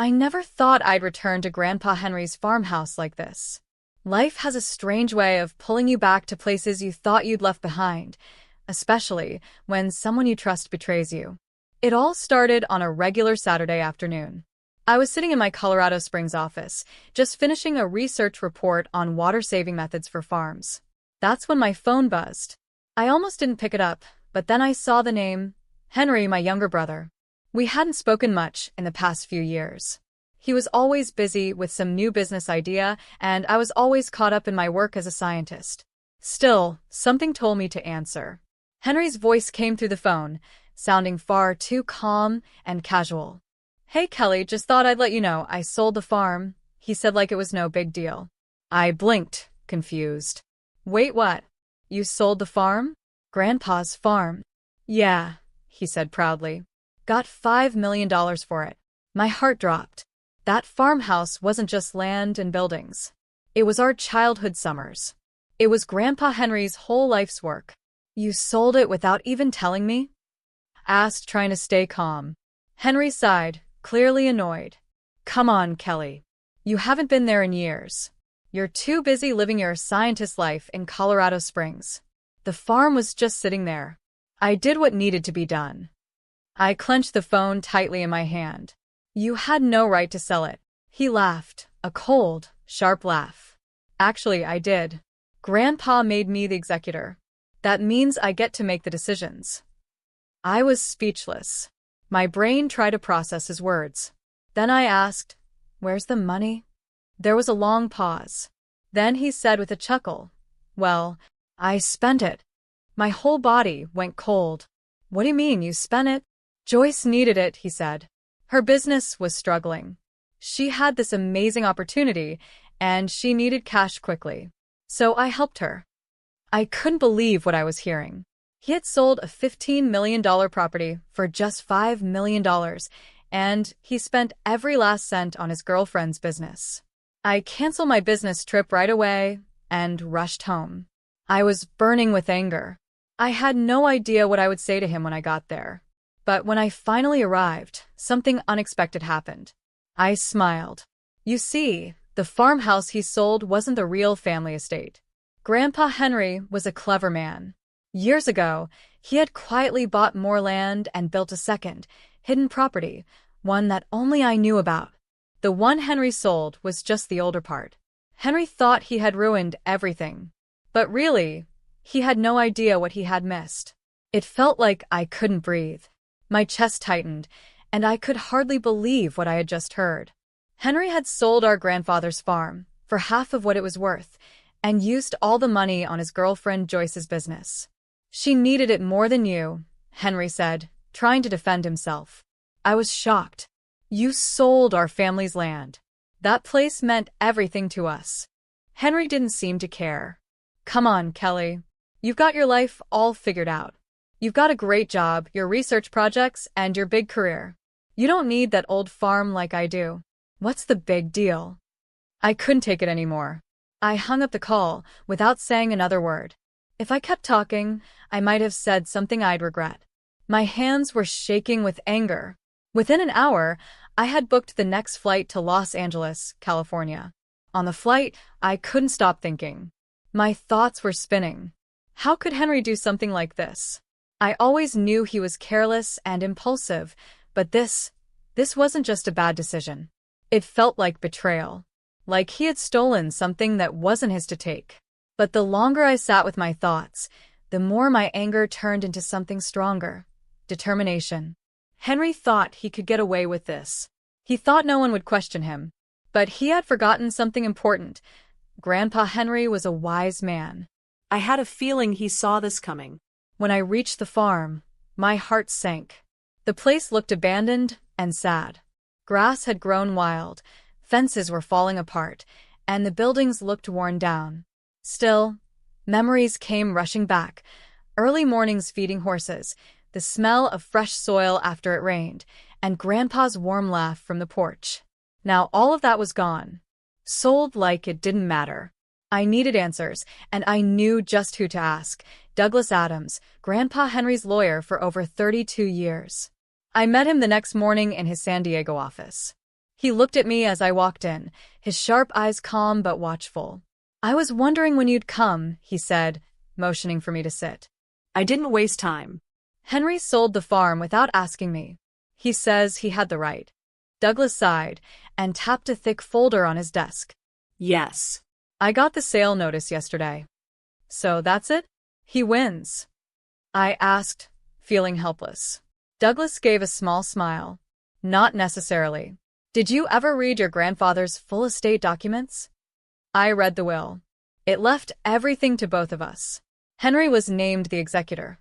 I never thought I'd return to Grandpa Henry's farmhouse like this. Life has a strange way of pulling you back to places you thought you'd left behind, especially when someone you trust betrays you. It all started on a regular Saturday afternoon. I was sitting in my Colorado Springs office, just finishing a research report on water-saving methods for farms. That's when my phone buzzed. I almost didn't pick it up, but then I saw the name, Henry, my younger brother. We hadn't spoken much in the past few years. He was always busy with some new business idea, and I was always caught up in my work as a scientist. Still, something told me to answer. Henry's voice came through the phone, sounding far too calm and casual. "Hey, Kelly, just thought I'd let you know I sold the farm," he said like it was no big deal. I blinked, confused. "Wait, what? You sold the farm?" "Grandpa's farm." "Yeah," he said proudly. "Got $5 million for it." My heart dropped. That farmhouse wasn't just land and buildings. It was our childhood summers. It was Grandpa Henry's whole life's work. "You sold it without even telling me?" asked, trying to stay calm. Henry sighed, clearly annoyed. "Come on, Kelly. You haven't been there in years. You're too busy living your scientist life in Colorado Springs. The farm was just sitting there. I did what needed to be done." I clenched the phone tightly in my hand. "You had no right to sell it." He laughed, a cold, sharp laugh. "Actually, I did. Grandpa made me the executor. That means I get to make the decisions." I was speechless. My brain tried to process his words. Then I asked, "Where's the money?" There was a long pause. Then he said with a chuckle, "Well, I spent it." My whole body went cold. "What do you mean you spent it?" "Joyce needed it," he said. "Her business was struggling. She had this amazing opportunity, and she needed cash quickly. So I helped her." I couldn't believe what I was hearing. He had sold a $15 million property for just $5 million, and he spent every last cent on his girlfriend's business. I canceled my business trip right away and rushed home. I was burning with anger. I had no idea what I would say to him when I got there. But when I finally arrived, something unexpected happened. I smiled. You see, the farmhouse he sold wasn't the real family estate. Grandpa Henry was a clever man. Years ago, he had quietly bought more land and built a second, hidden property, one that only I knew about. The one Henry sold was just the older part. Henry thought he had ruined everything. But really, he had no idea what he had missed. It felt like I couldn't breathe. My chest tightened, and I could hardly believe what I had just heard. Henry had sold our grandfather's farm for half of what it was worth and used all the money on his girlfriend Joyce's business. "She needed it more than you," Henry said, trying to defend himself. I was shocked. "You sold our family's land. That place meant everything to us." Henry didn't seem to care. "Come on, Kelly. You've got your life all figured out. You've got a great job, your research projects, and your big career. You don't need that old farm like I do. What's the big deal?" I couldn't take it anymore. I hung up the call without saying another word. If I kept talking, I might have said something I'd regret. My hands were shaking with anger. Within an hour, I had booked the next flight to Los Angeles, California. On the flight, I couldn't stop thinking. My thoughts were spinning. How could Henry do something like this? I always knew he was careless and impulsive, but this wasn't just a bad decision. It felt like betrayal. Like he had stolen something that wasn't his to take. But the longer I sat with my thoughts, the more my anger turned into something stronger. Determination. Henry thought he could get away with this. He thought no one would question him. But he had forgotten something important. Grandpa Henry was a wise man. I had a feeling he saw this coming. When I reached the farm, my heart sank. The place looked abandoned and sad. Grass had grown wild, fences were falling apart, and the buildings looked worn down. Still, memories came rushing back. Early mornings feeding horses, the smell of fresh soil after it rained, and Grandpa's warm laugh from the porch. Now all of that was gone. Sold like it didn't matter. I needed answers, and I knew just who to ask. Douglas Adams, Grandpa Henry's lawyer for over 32 years. I met him the next morning in his San Diego office. He looked at me as I walked in, his sharp eyes calm but watchful. "I was wondering when you'd come," he said, motioning for me to sit. I didn't waste time. "Henry sold the farm without asking me. He says he had the right." Douglas sighed and tapped a thick folder on his desk. Yes. "I got the sale notice yesterday." "So that's it? He wins?" I asked, feeling helpless. Douglas gave a small smile. "Not necessarily. Did you ever read your grandfather's full estate documents?" I read the will. It left everything to both of us. Henry was named the executor.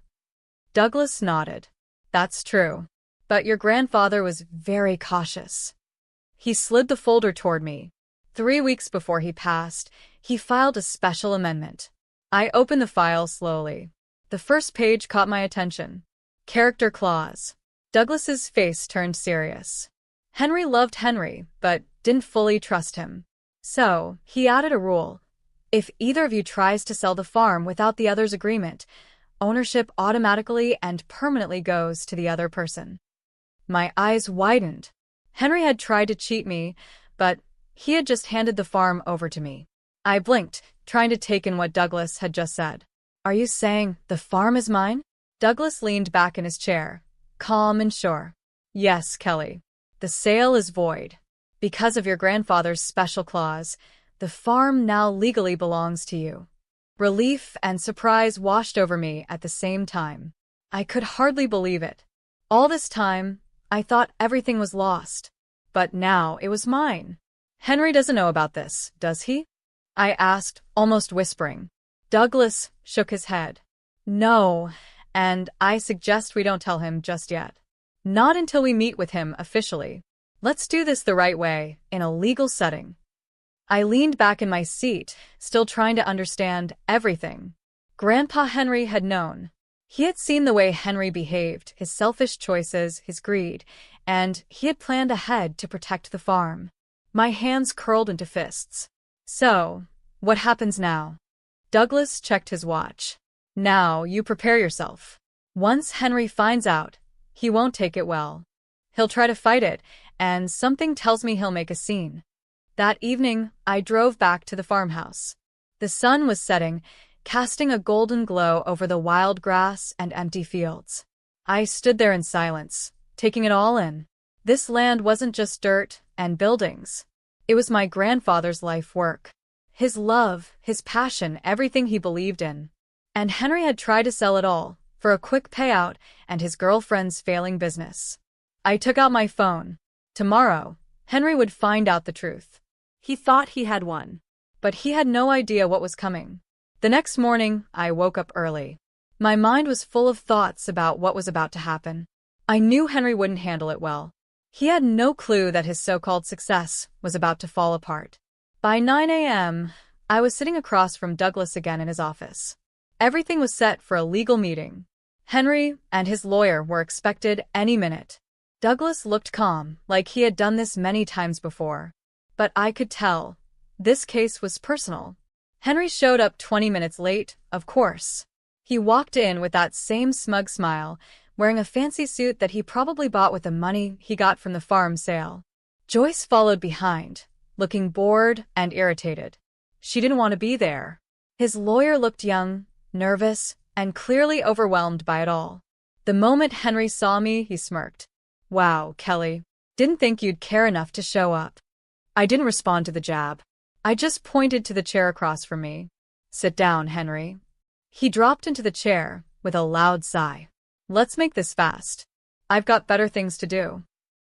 Douglas nodded. "That's true. But your grandfather was very cautious." He slid the folder toward me. 3 weeks before he passed, he filed a special amendment. I opened the file slowly. The first page caught my attention. Character clause. Douglas's face turned serious. Henry loved Henry, but didn't fully trust him. So, he added a rule. If either of you tries to sell the farm without the other's agreement, ownership automatically and permanently goes to the other person. My eyes widened. Henry had tried to cheat me, but he had just handed the farm over to me. I blinked, trying to take in what Douglas had just said. "Are you saying the farm is mine?" Douglas leaned back in his chair, calm and sure. "Yes, Kelly. The sale is void. Because of your grandfather's special clause, the farm now legally belongs to you." Relief and surprise washed over me at the same time. I could hardly believe it. All this time, I thought everything was lost. But now it was mine. "Henry doesn't know about this, does he?" I asked, almost whispering. Douglas shook his head. "No, and I suggest we don't tell him just yet. Not until we meet with him officially. Let's do this the right way, in a legal setting." I leaned back in my seat, still trying to understand everything. Grandpa Henry had known. He had seen the way Henry behaved, his selfish choices, his greed, and he had planned ahead to protect the farm. My hands curled into fists. "So, what happens now?" Douglas checked his watch. "Now, you prepare yourself. Once Henry finds out, he won't take it well. He'll try to fight it, and something tells me he'll make a scene." That evening, I drove back to the farmhouse. The sun was setting, casting a golden glow over the wild grass and empty fields. I stood there in silence, taking it all in. This land wasn't just dirt and buildings. It was my grandfather's life work. His love, his passion, everything he believed in. And Henry had tried to sell it all, for a quick payout and his girlfriend's failing business. I took out my phone. Tomorrow, Henry would find out the truth. He thought he had won. But he had no idea what was coming. The next morning, I woke up early. My mind was full of thoughts about what was about to happen. I knew Henry wouldn't handle it well. He had no clue that his so-called success was about to fall apart. By 9 a.m., I was sitting across from Douglas again in his office. Everything was set for a legal meeting. Henry and his lawyer were expected any minute. Douglas looked calm, like he had done this many times before. But I could tell. This case was personal. Henry showed up 20 minutes late, of course. He walked in with that same smug smile, wearing a fancy suit that he probably bought with the money he got from the farm sale. Joyce followed behind, looking bored and irritated. She didn't want to be there. His lawyer looked young, nervous, and clearly overwhelmed by it all. The moment Henry saw me, he smirked. "Wow, Kelly. Didn't think you'd care enough to show up." I didn't respond to the jab. I just pointed to the chair across from me. "Sit down, Henry." He dropped into the chair with a loud sigh. "Let's make this fast. I've got better things to do."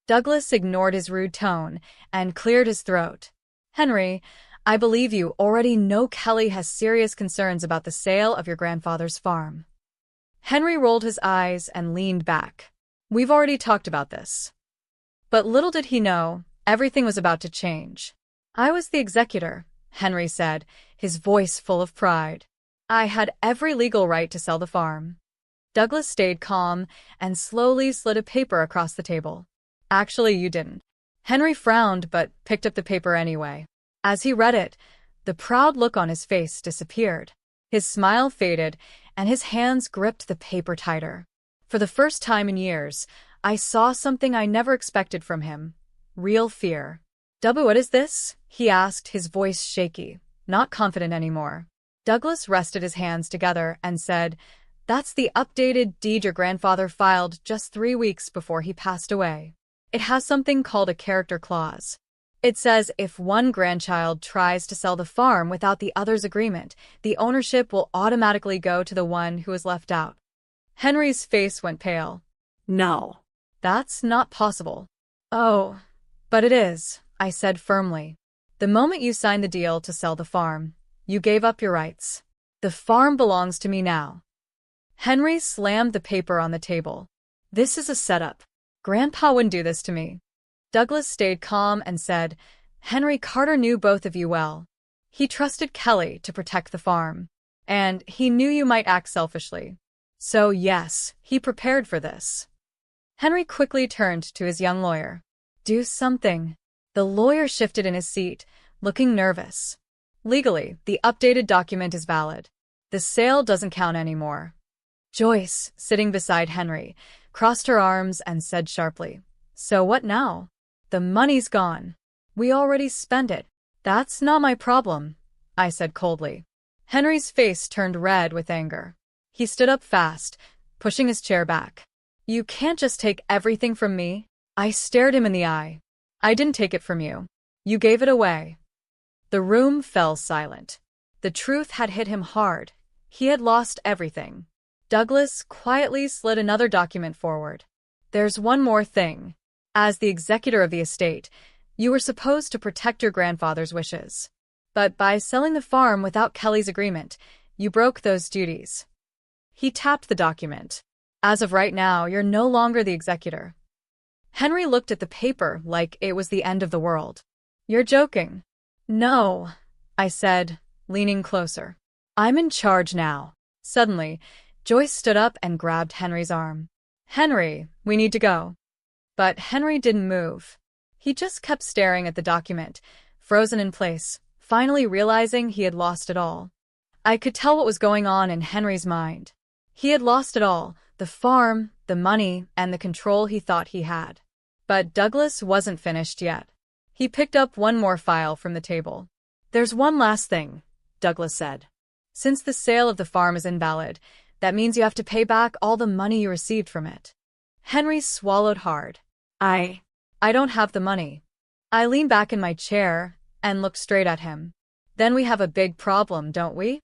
Douglas ignored his rude tone and cleared his throat. "Henry, I believe you already know Kelly has serious concerns about the sale of your grandfather's farm." Henry rolled his eyes and leaned back. "We've already talked about this." But little did he know, everything was about to change. "I was the executor," Henry said, his voice full of pride. "I had every legal right to sell the farm." Douglas stayed calm and slowly slid a paper across the table. "Actually, you didn't." Henry frowned but picked up the paper anyway. As he read it, the proud look on his face disappeared. His smile faded, and his hands gripped the paper tighter. For the first time in years, I saw something I never expected from him. real fear. "Dubby, what is this?" he asked, his voice shaky, not confident anymore. Douglas rested his hands together and said, "That's the updated deed your grandfather filed just 3 weeks before he passed away. It has something called a character clause. It says if one grandchild tries to sell the farm without the other's agreement, the ownership will automatically go to the one who is left out." Henry's face went pale. No. "That's not possible." "Oh, but it is," I said firmly. "The moment you signed the deal to sell the farm, you gave up your rights. The farm belongs to me now." Henry slammed the paper on the table. "This is a setup. Grandpa wouldn't do this to me." Douglas stayed calm and said, "Henry, Carter knew both of you well. He trusted Kelly to protect the farm. And he knew you might act selfishly. So yes, he prepared for this." Henry quickly turned to his young lawyer. "Do something." The lawyer shifted in his seat, looking nervous. "Legally, the updated document is valid. The sale doesn't count anymore." Joyce, sitting beside Henry, crossed her arms and said sharply, "So what now? The money's gone. We already spent it." "That's not my problem," I said coldly. Henry's face turned red with anger. He stood up fast, pushing his chair back. "You can't just take everything from me." I stared him in the eye. "I didn't take it from you. You gave it away." The room fell silent. The truth had hit him hard. He had lost everything. Douglas quietly slid another document forward. "There's one more thing. As the executor of the estate, you were supposed to protect your grandfather's wishes. But by selling the farm without Kelly's agreement, you broke those duties." He tapped the document. "As of right now, you're no longer the executor." Henry looked at the paper like it was the end of the world. "You're joking." "No," I said, leaning closer. "I'm in charge now." Suddenly, Joyce stood up and grabbed Henry's arm. "Henry, we need to go." But Henry didn't move. He just kept staring at the document, frozen in place, finally realizing he had lost it all. I could tell what was going on in Henry's mind. He had lost it all, the farm, the money, and the control he thought he had. But Douglas wasn't finished yet. He picked up one more file from the table. "There's one last thing," Douglas said. "Since the sale of the farm is invalid, that means you have to pay back all the money you received from it." Henry swallowed hard. I don't have the money." I leaned back in my chair and looked straight at him. "Then we have a big problem, don't we?"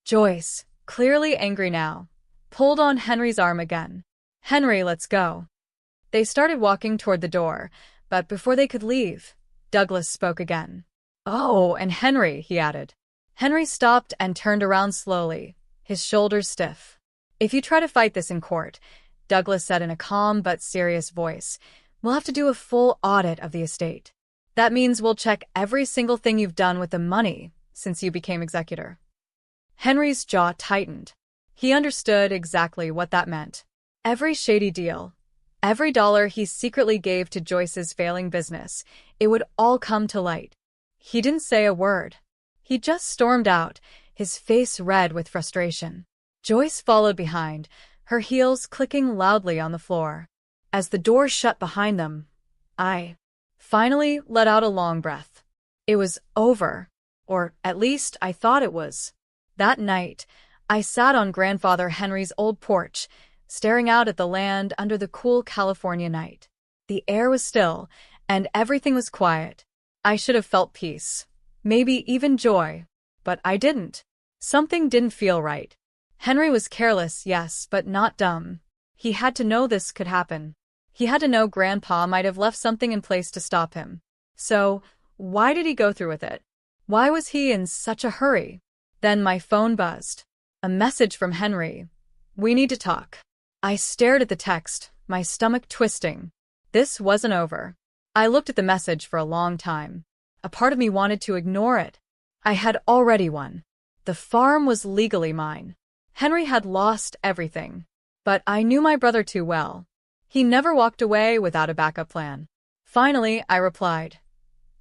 Joyce, clearly angry now, pulled on Henry's arm again. "Henry, let's go." They started walking toward the door, but before they could leave, Douglas spoke again. "Oh, and Henry," he added. Henry stopped and turned around slowly, his shoulders stiff. "If you try to fight this in court," Douglas said in a calm but serious voice, "we'll have to do a full audit of the estate. That means we'll check every single thing you've done with the money since you became executor." Henry's jaw tightened. He understood exactly what that meant. Every shady deal, every dollar he secretly gave to Joyce's failing business, it would all come to light. He didn't say a word. He just stormed out, his face red with frustration. Joyce followed behind, her heels clicking loudly on the floor. As the door shut behind them, I finally let out a long breath. It was over, or at least I thought it was. That night, I sat on Grandfather Henry's old porch, staring out at the land under the cool California night. The air was still, and everything was quiet. I should have felt peace, maybe even joy, but I didn't. Something didn't feel right. Henry was careless, yes, but not dumb. He had to know this could happen. He had to know Grandpa might have left something in place to stop him. So, why did he go through with it? Why was he in such a hurry? Then my phone buzzed. A message from Henry. "We need to talk." I stared at the text, my stomach twisting. This wasn't over. I looked at the message for a long time. A part of me wanted to ignore it. I had already won. The farm was legally mine. Henry had lost everything. But I knew my brother too well. He never walked away without a backup plan. Finally, I replied,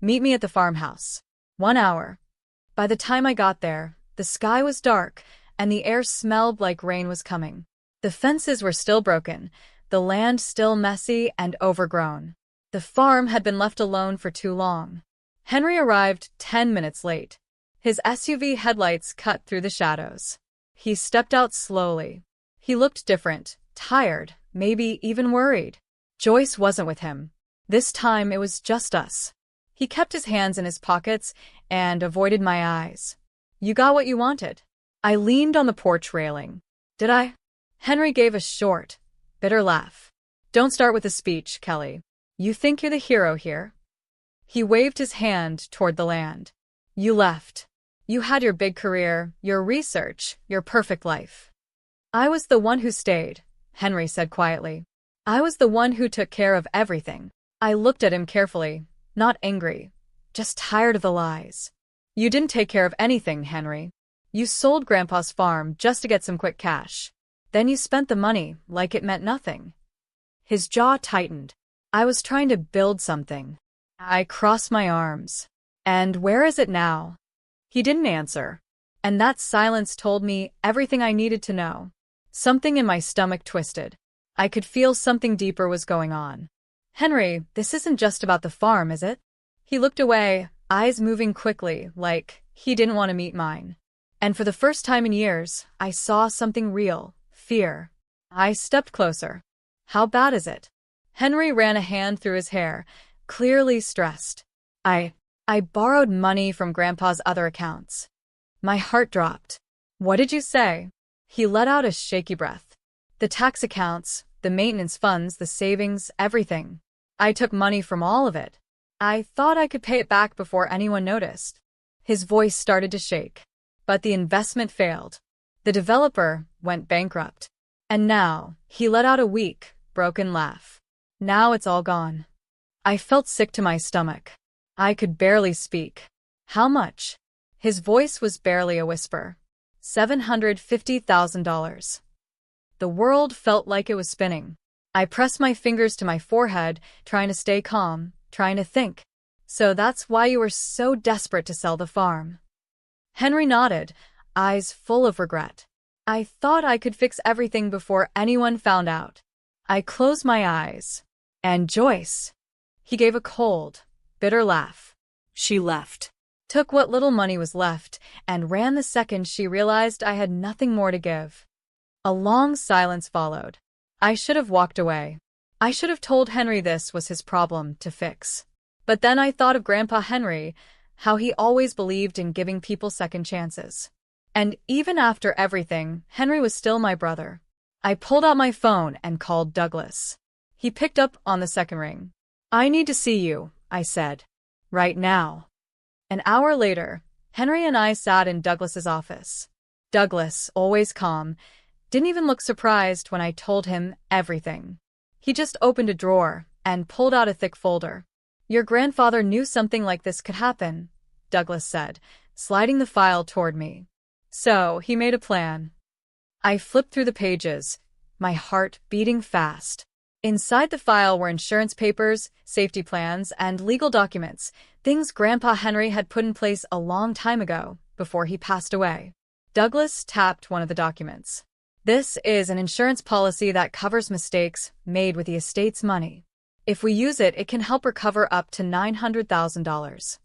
"Meet me at the farmhouse. 1 hour." By the time I got there, the sky was dark, and the air smelled like rain was coming. The fences were still broken, the land still messy and overgrown. The farm had been left alone for too long. Henry arrived 10 minutes late. His SUV headlights cut through the shadows. He stepped out slowly. He looked different, tired, maybe even worried. Joyce wasn't with him. This time it was just us. He kept his hands in his pockets and avoided my eyes. You got what you wanted. I leaned on the porch railing. Did I? Henry gave a short, bitter laugh. Don't start with a speech, Kelly. You think you're the hero here? He waved his hand toward the land. You left. You had your big career, your research, your perfect life. I was the one who stayed, Henry said quietly. I was the one who took care of everything. I looked at him carefully, not angry, just tired of the lies. You didn't take care of anything, Henry. You sold Grandpa's farm just to get some quick cash. Then you spent the money like it meant nothing. His jaw tightened. I was trying to build something. I crossed my arms. And where is it now? He didn't answer. And that silence told me everything I needed to know. Something in my stomach twisted. I could feel something deeper was going on. Henry, this isn't just about the farm, is it? He looked away, eyes moving quickly, like he didn't want to meet mine. And for the first time in years, I saw something real, fear. I stepped closer. How bad is it? Henry ran a hand through his hair, clearly stressed. I borrowed money from Grandpa's other accounts. My heart dropped. What did you say? He let out a shaky breath. The tax accounts, the maintenance funds, the savings, everything. I took money from all of it. I thought I could pay it back before anyone noticed. His voice started to shake. But the investment failed. The developer went bankrupt. And now, he let out a weak, broken laugh. Now it's all gone. I felt sick to my stomach. I could barely speak. How much? His voice was barely a whisper. $750,000. The world felt like it was spinning. I pressed my fingers to my forehead, trying to stay calm, trying to think. So that's why you were so desperate to sell the farm. Henry nodded, eyes full of regret. I thought I could fix everything before anyone found out. I closed my eyes. And Joyce. He gave a cold, bitter laugh. She left. Took what little money was left, and ran the second she realized I had nothing more to give. A long silence followed. I should have walked away. I should have told Henry this was his problem to fix. But then I thought of Grandpa Henry, how he always believed in giving people second chances. And even after everything, Henry was still my brother. I pulled out my phone and called Douglas. He picked up on the second ring. I need to see you, I said. Right now. An hour later, Henry and I sat in Douglas's office. Douglas, always calm, didn't even look surprised when I told him everything. He just opened a drawer and pulled out a thick folder. Your grandfather knew something like this could happen, Douglas said, sliding the file toward me. So, he made a plan. I flipped through the pages, my heart beating fast. Inside the file were insurance papers, safety plans, and legal documents, things Grandpa Henry had put in place a long time ago, before he passed away. Douglas tapped one of the documents. This is an insurance policy that covers mistakes made with the estate's money. If we use it, it can help recover up to $900,000.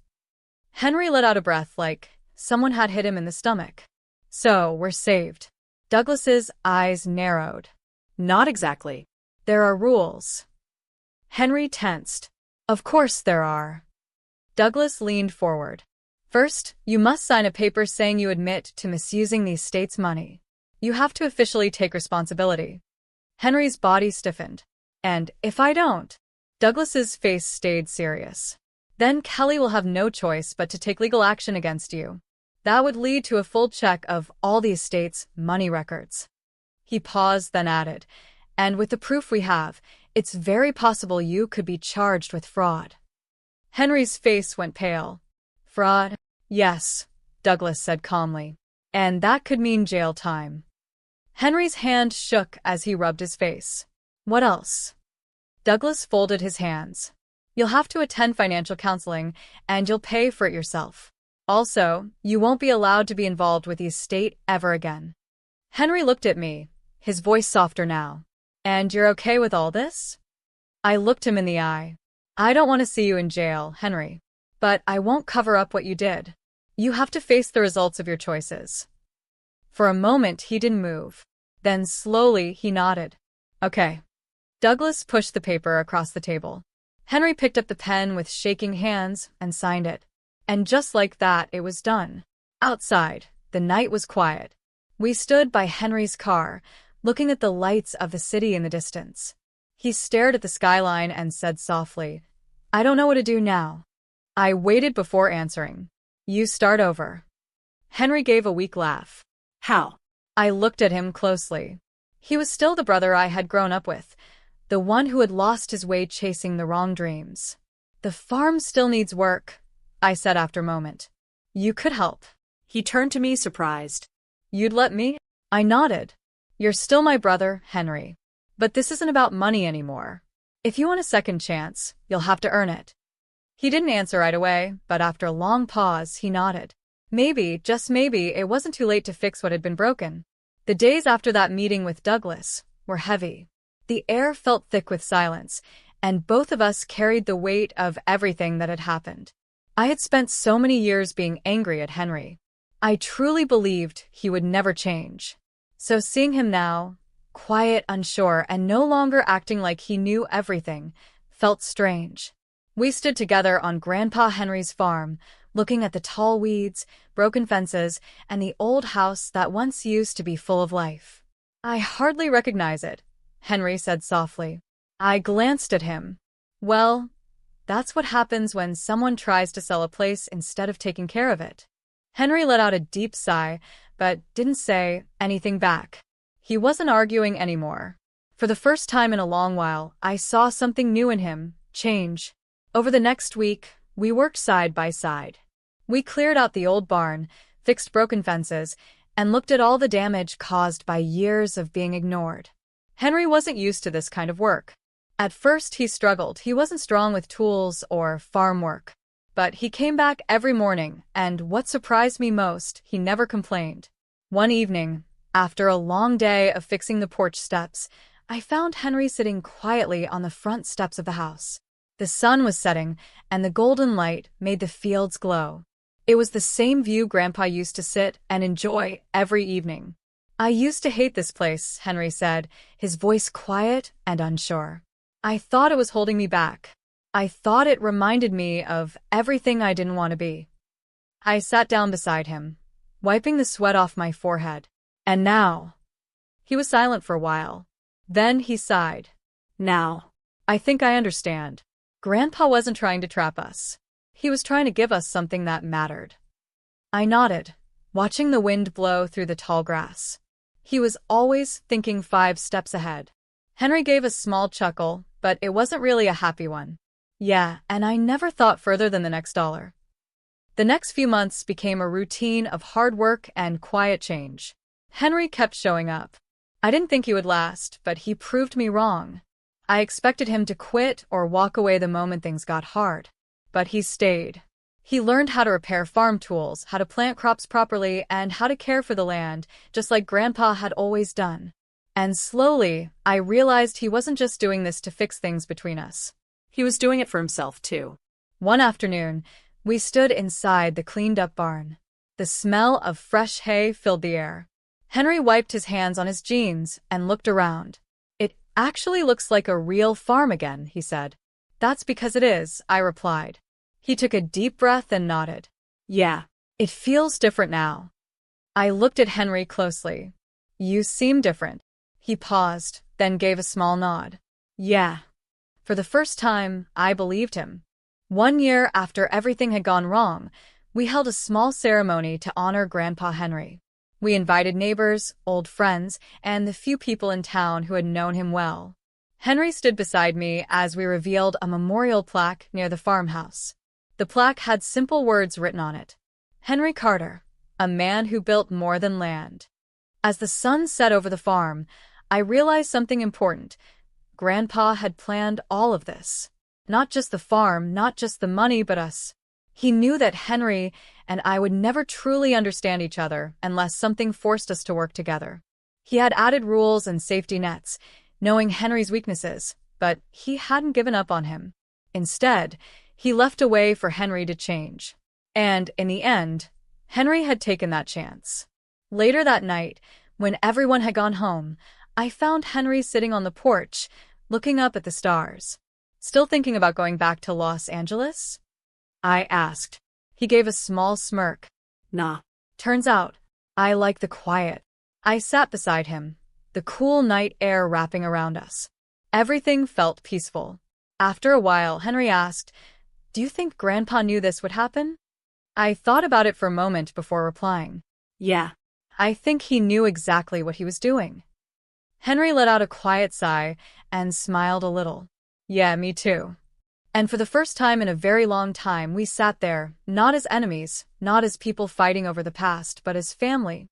Henry let out a breath like someone had hit him in the stomach. So, we're saved. Douglas's eyes narrowed. Not exactly. There are rules. Henry tensed. Of course there are. Douglas leaned forward. First, you must sign a paper saying you admit to misusing the estate's money. You have to officially take responsibility. Henry's body stiffened. And if I don't? Douglas's face stayed serious. Then Kelly will have no choice but to take legal action against you. That would lead to a full check of all the estate's money records. He paused, then added, and with the proof we have, it's very possible you could be charged with fraud. Henry's face went pale. Fraud? Yes, Douglas said calmly. And that could mean jail time. Henry's hand shook as he rubbed his face. What else? Douglas folded his hands. You'll have to attend financial counseling, and you'll pay for it yourself. Also, you won't be allowed to be involved with the estate ever again. Henry looked at me, his voice softer now. And you're okay with all this? I looked him in the eye. I don't want to see you in jail, Henry. But I won't cover up what you did. You have to face the results of your choices. For a moment, he didn't move. Then slowly, he nodded. Okay. Douglas pushed the paper across the table. Henry picked up the pen with shaking hands and signed it. And just like that, it was done. Outside, the night was quiet. We stood by Henry's car, looking at the lights of the city in the distance. He stared at the skyline and said softly, I don't know what to do now. I waited before answering. You start over. Henry gave a weak laugh. How? I looked at him closely. He was still the brother I had grown up with, the one who had lost his way chasing the wrong dreams. The farm still needs work, I said after a moment. You could help. He turned to me surprised. You'd let me? I nodded. You're still my brother, Henry. But this isn't about money anymore. If you want a second chance, you'll have to earn it. He didn't answer right away, but after a long pause, he nodded. Maybe, just maybe, it wasn't too late to fix what had been broken. The days after that meeting with Douglas were heavy. The air felt thick with silence, and both of us carried the weight of everything that had happened. I had spent so many years being angry at Henry. I truly believed he would never change. So seeing him now, quiet, unsure, and no longer acting like he knew everything, felt strange. We stood together on Grandpa Henry's farm, looking at the tall weeds, broken fences, and the old house that once used to be full of life. I hardly recognize it, Henry said softly. I glanced at him. Well, that's what happens when someone tries to sell a place instead of taking care of it. Henry let out a deep sigh, but didn't say anything back. He wasn't arguing anymore. For the first time in a long while, I saw something new in him change. Over the next week, we worked side by side. We cleared out the old barn, fixed broken fences, and looked at all the damage caused by years of being ignored. Henry wasn't used to this kind of work. At first, he struggled. He wasn't strong with tools or farm work. But he came back every morning, and what surprised me most, he never complained. One evening, after a long day of fixing the porch steps, I found Henry sitting quietly on the front steps of the house. The sun was setting, and the golden light made the fields glow. It was the same view Grandpa used to sit and enjoy every evening. I used to hate this place, Henry said, his voice quiet and unsure. I thought it was holding me back. I thought it reminded me of everything I didn't want to be. I sat down beside him, wiping the sweat off my forehead. And now? He was silent for a while. Then he sighed. Now. I think I understand. Grandpa wasn't trying to trap us. He was trying to give us something that mattered. I nodded, watching the wind blow through the tall grass. He was always thinking 5 steps ahead. Henry gave a small chuckle, but it wasn't really a happy one. Yeah, and I never thought further than the next dollar. The next few months became a routine of hard work and quiet change. Henry kept showing up. I didn't think he would last, but he proved me wrong. I expected him to quit or walk away the moment things got hard. But he stayed. He learned how to repair farm tools, how to plant crops properly, and how to care for the land, just like Grandpa had always done. And slowly, I realized he wasn't just doing this to fix things between us. He was doing it for himself, too. One afternoon, we stood inside the cleaned-up barn. The smell of fresh hay filled the air. Henry wiped his hands on his jeans and looked around. It actually looks like a real farm again, he said. That's because it is, I replied. He took a deep breath and nodded. Yeah, it feels different now. I looked at Henry closely. You seem different. He paused, then gave a small nod. Yeah. For the first time, I believed him. 1 year after everything had gone wrong, we held a small ceremony to honor Grandpa Henry. We invited neighbors, old friends, and the few people in town who had known him well. Henry stood beside me as we revealed a memorial plaque near the farmhouse. The plaque had simple words written on it. Henry Carter, a man who built more than land. As the sun set over the farm, I realized something important. Grandpa had planned all of this. Not just the farm, not just the money, but us. He knew that Henry and I would never truly understand each other unless something forced us to work together. He had added rules and safety nets, knowing Henry's weaknesses, but he hadn't given up on him. Instead, he left a way for Henry to change. And, in the end, Henry had taken that chance. Later that night, when everyone had gone home, I found Henry sitting on the porch, looking up at the stars. "Still thinking about going back to Los Angeles?" I asked. He gave a small smirk. Nah. "Turns out, I like the quiet." I sat beside him, the cool night air wrapping around us. Everything felt peaceful. After a while, Henry asked, "Do you think Grandpa knew this would happen?" I thought about it for a moment before replying. Yeah. I think he knew exactly what he was doing. Henry let out a quiet sigh and smiled a little. "Yeah, me too." And for the first time in a very long time, we sat there, not as enemies, not as people fighting over the past, but as family,